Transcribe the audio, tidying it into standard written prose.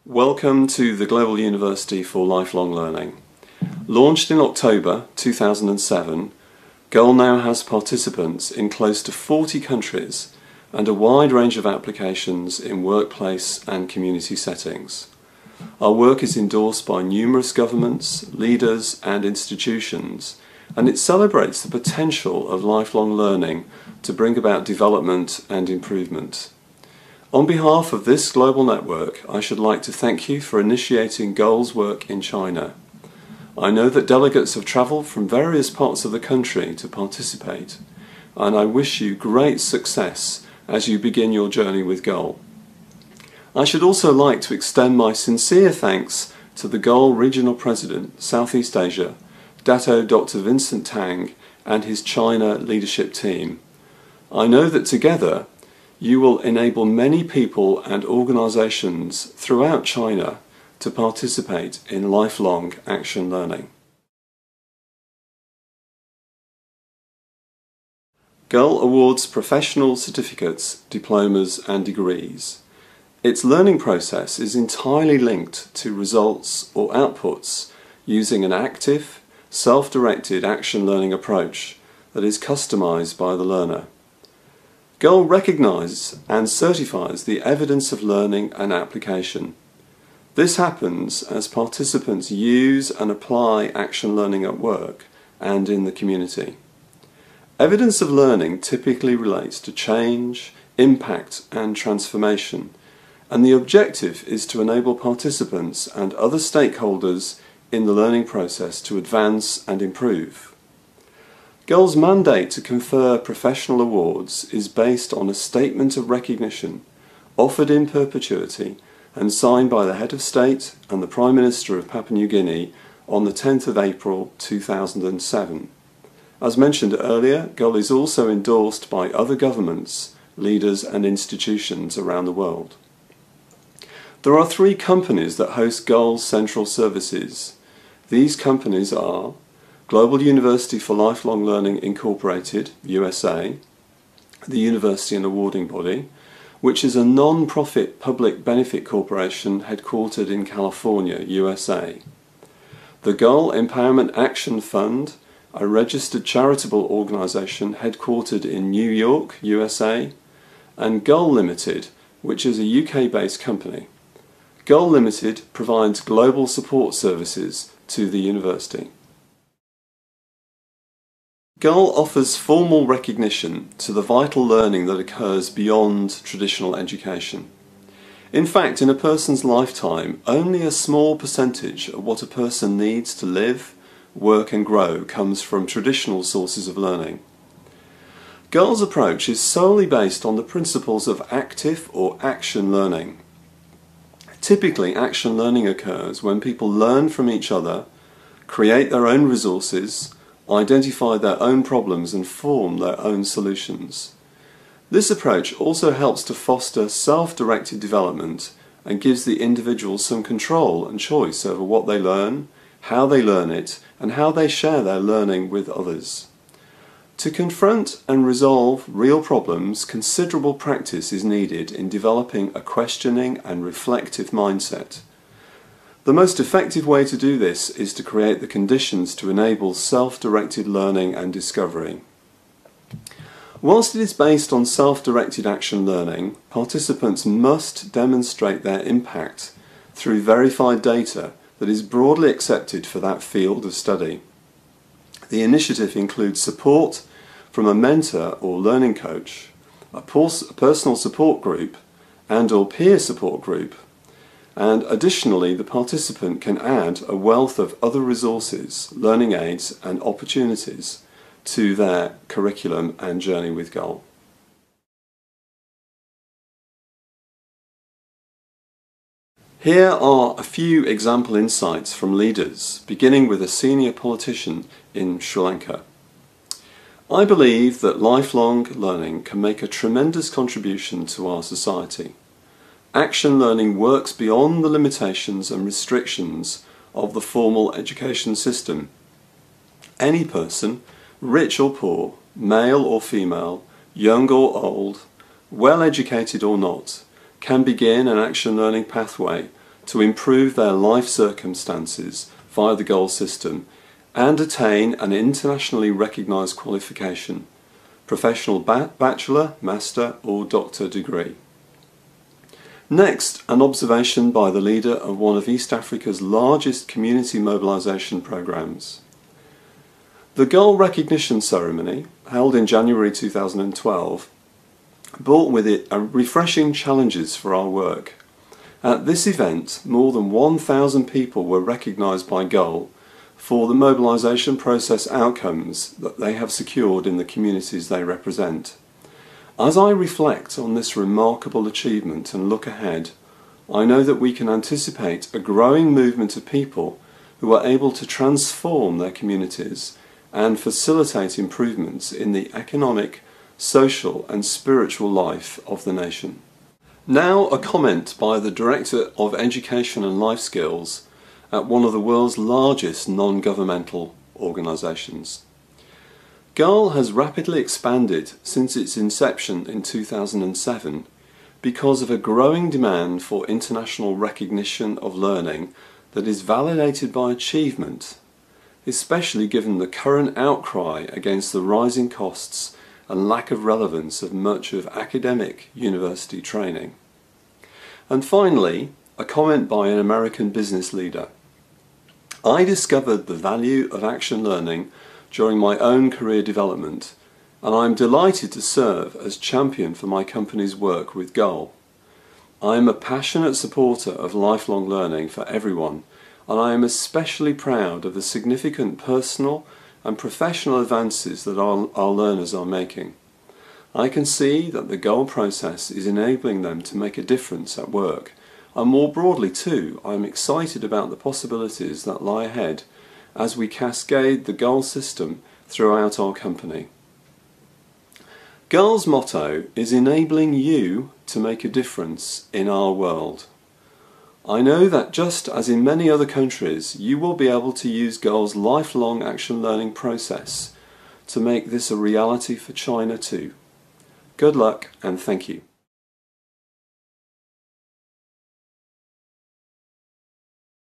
Welcome to the Global University for Lifelong Learning. Launched in October 2007, GULL now has participants in close to 40 countries and a wide range of applications in workplace and community settings. Our work is endorsed by numerous governments, leaders and institutions, and it celebrates the potential of lifelong learning to bring about development and improvement. On behalf of this global network, I should like to thank you for initiating GULL's work in China. I know that delegates have travelled from various parts of the country to participate, and I wish you great success as you begin your journey with GULL. I should also like to extend my sincere thanks to the GULL Regional President, Southeast Asia, Dato Dr. Vincent Tang, and his China leadership team. I know that together you will enable many people and organisations throughout China to participate in lifelong action learning. GULL awards professional certificates, diplomas and degrees. Its learning process is entirely linked to results or outputs using an active, self-directed action learning approach that is customised by the learner. GULL recognises and certifies the evidence of learning and application. This happens as participants use and apply action learning at work and in the community. Evidence of learning typically relates to change, impact and transformation, and the objective is to enable participants and other stakeholders in the learning process to advance and improve. GULL's mandate to confer professional awards is based on a statement of recognition offered in perpetuity and signed by the Head of State and the Prime Minister of Papua New Guinea on the 10th of April 2007. As mentioned earlier, GULL is also endorsed by other governments, leaders and institutions around the world. There are 3 companies that host GULL's central services. These companies are Global University for Lifelong Learning Incorporated, USA, the university and awarding body, which is a non-profit public benefit corporation headquartered in California, USA. The GULL Empowerment Action Fund, a registered charitable organisation headquartered in New York, USA, and GULL Limited, which is a UK-based company. GULL Limited provides global support services to the university. GULL offers formal recognition to the vital learning that occurs beyond traditional education. In fact, in a person's lifetime, only a small percentage of what a person needs to live, work and grow comes from traditional sources of learning. GULL's approach is solely based on the principles of active or action learning. Typically, action learning occurs when people learn from each other, create their own resources, identify their own problems and form their own solutions. This approach also helps to foster self-directed development and gives the individual some control and choice over what they learn, how they learn it, and how they share their learning with others. To confront and resolve real problems, considerable practice is needed in developing a questioning and reflective mindset. The most effective way to do this is to create the conditions to enable self-directed learning and discovery. Whilst it is based on self-directed action learning, participants must demonstrate their impact through verified data that is broadly accepted for that field of study. The initiative includes support from a mentor or learning coach, a personal support group and/or peer support group, and additionally the participant can add a wealth of other resources, learning aids and opportunities to their curriculum and journey with GULL. Here are a few example insights from leaders, beginning with a senior politician in Sri Lanka. I believe that lifelong learning can make a tremendous contribution to our society. Action learning works beyond the limitations and restrictions of the formal education system. Any person, rich or poor, male or female, young or old, well educated or not, can begin an action learning pathway to improve their life circumstances via the GULL system and attain an internationally recognised qualification, professional bachelor, master or doctor degree. Next, an observation by the leader of one of East Africa's largest community mobilisation programmes. The GULL recognition ceremony, held in January 2012, brought with it refreshing challenges for our work. At this event, more than 1,000 people were recognised by GULL for the mobilisation process outcomes that they have secured in the communities they represent. As I reflect on this remarkable achievement and look ahead, I know that we can anticipate a growing movement of people who are able to transform their communities and facilitate improvements in the economic, social and spiritual life of the nation. Now a comment by the Director of Education and Life Skills at one of the world's largest non-governmental organisations. GULL has rapidly expanded since its inception in 2007 because of a growing demand for international recognition of learning that is validated by achievement, especially given the current outcry against the rising costs and lack of relevance of much of academic university training. And finally, a comment by an American business leader. I discovered the value of action learning during my own career development, and I am delighted to serve as champion for my company's work with GULL. I am a passionate supporter of lifelong learning for everyone, and I am especially proud of the significant personal and professional advances that our learners are making. I can see that the GULL process is enabling them to make a difference at work, and more broadly too, I am excited about the possibilities that lie ahead as we cascade the GULL system throughout our company. GULL's motto is enabling you to make a difference in our world. I know that just as in many other countries, you will be able to use GULL's lifelong action learning process to make this a reality for China too. Good luck and thank you.